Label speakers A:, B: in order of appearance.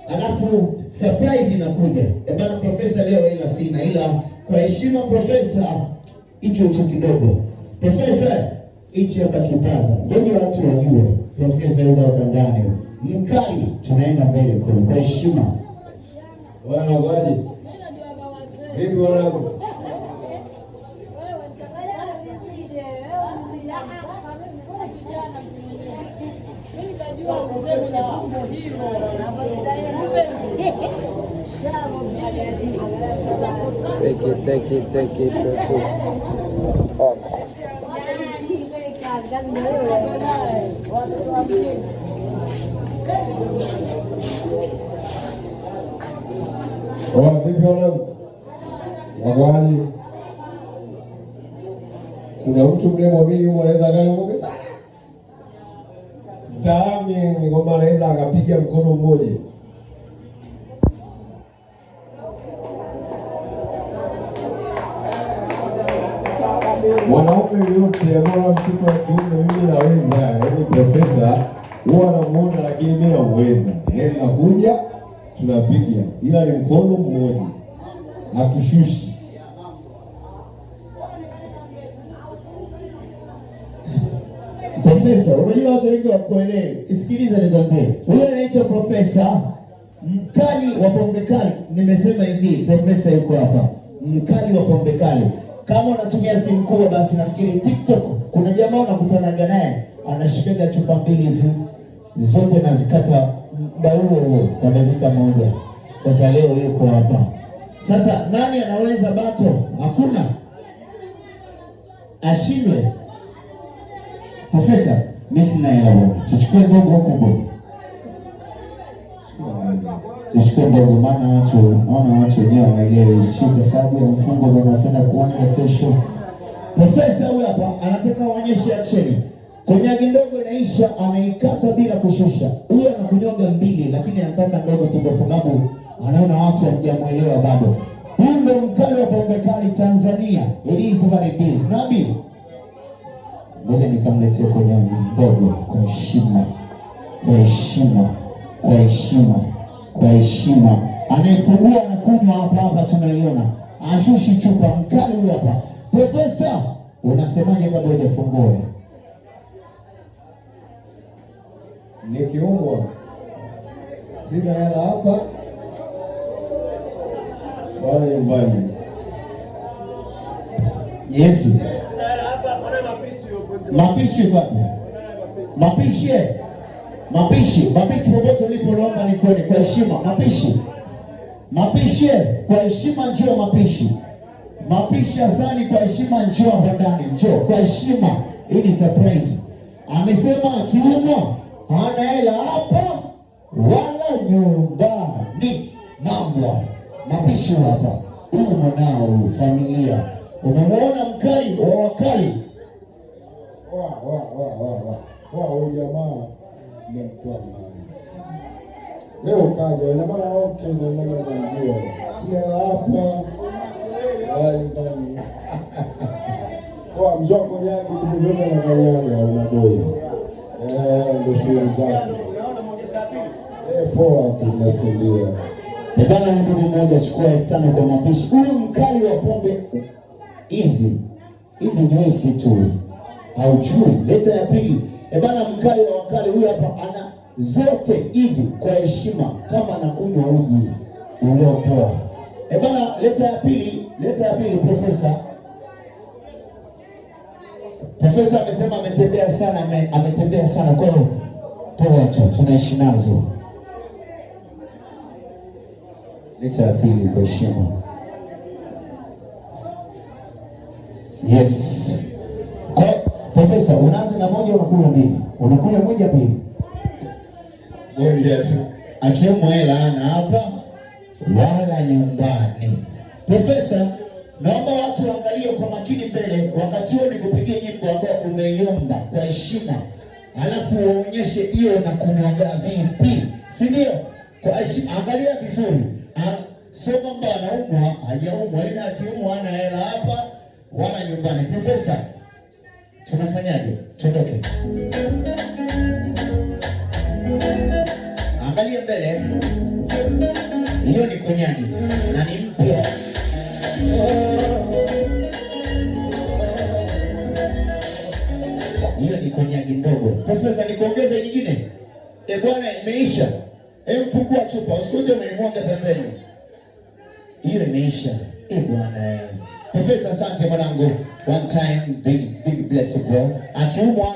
A: alafu surprise inakuja. Bwana profesa, leo ila sina, ila kwa heshima profesa, hicho kidogo. Profesa, hichi hapa kipaza. Wengi watu wajue profesa yule wa ndani. Mkali, tunaenda mbele kule kwa heshima.
B: Bwana waje. Vipi wanangu?
C: Take it. Oh.
B: Vipi wanangu? Waje. Kuna mtu mnayemwamini huyu anaweza gani ngombe sana? Mtaani ni kwamba anaweza akapiga mkono mmoja. Mwanaume yote ambaye mtoto wa kiume mimi naweza, yaani profesa huwa anamuona lakini mimi naweza. Yaani nakuja tunapiga ila ni mkono mmoja. Hatushushi.
A: Profesa, unajua watu wengi wakuelewe. Isikiliza nikwambie. Huyo anaitwa profesa mkali wa pombe kali. Nimesema hivi, profesa yuko hapa. Mkali wa pombe kali. Kama unatumia simu kubwa basi nafikiri TikTok kuna jamaa unakutana naye anashikaga chupa mbili hivi zote nazikata muda huo kwa dakika moja. Sasa leo yuko hapa. Sasa nani anaweza bato? Hakuna. Ashindwe. Profesa, mimi sina hela bwana. Tuchukue ndogo kubwa. Tuchukue ndogo maana naona watu wenyewe waelewe sio kwa sababu ya mfungo ndio wanapenda kuanza kesho. Profesa huyu hapa anataka aonyeshe action. Konyagi ndogo inaisha, anaikata bila kushusha. Huyu anakunyonga mbili lakini anataka ndogo tu kwa sababu anaona watu hawajamuelewa bado. Huyu ndio mkali wa pombe kali Tanzania. It is what it is. Nabii. Ngoja nikamletea konyagi ndogo kwa heshima. Kwa heshima. Anayefungua na kunywa hapa tunaiona. Ashushi chupa mkali huyu hapa. Profesa, unasemaje kabla hujafungua?
B: Nikiumwa sina hela hapa wala nyumbani.
A: Yes. Mapishi wapi? Mapishi popote ulipo naomba nikuone kwa heshima. Mapishi kwa heshima, njoo mapishi asani kwa heshima, njoo hapo ndani, njoo kwa heshima. Hii ni surprise. Amesema akiumwa hana hela hapa wala nyumbani. Mambo mapishi hapa. Huyu mwanao familia. Umemwona mkali wa wakali?
D: Huyu jamaa mmemtoa mbali. Leo kaja ina maana wote ndio mnamjua. Sina hapa. Mzee Konyagi kutoka na Konyagi au Magoi. Ndio shughuli zake. Poa tunastendia.
A: Bwana mtu mmoja chukua 5,000 kwa mapishi. Huyu mkali wa pombe hizi nywesi tu. Haujui. Leta ya pili. Bwana mkali wa wakali huyu hapa ana zote hivi kwa heshima kama anakunywa uji uliopoa. Bwana leta ya pili profesa. Profesa amesema ametembea sana kwa hiyo poa tu tunaishi nazo. Leta ya pili kwa heshima. Yes. Kwa profesa unaanza na moja unakunywa mbili. Unakunywa moja mbili.
B: Moja tu.
A: Akiwemo hela ana hapa wala nyumbani. Profesa, naomba watu waangalie kwa makini mbele wakati huo nikupigie nyimbo ambayo umeiomba kwa heshima. Alafu waonyeshe hiyo na kunyonga vipi. Si ndio? Kwa heshima angalia vizuri. Sio kwamba anaumwa, hajaumwa ila akiumwa hana hela hapa wala nyumbani. Profesa, tunafanyaje? Tuondoke. Angalia mbele. Hiyo ni konyagi na ni mpya. Hiyo ni konyagi ndogo. Profesa, nikuongeze nyingine? Bwana, imeisha. Fungua chupa, usikuje umeimwaga pembeni. Hiyo imeisha. Bwana. Profesa, asante mwanangu. One time, big blessing bro. Akiumwa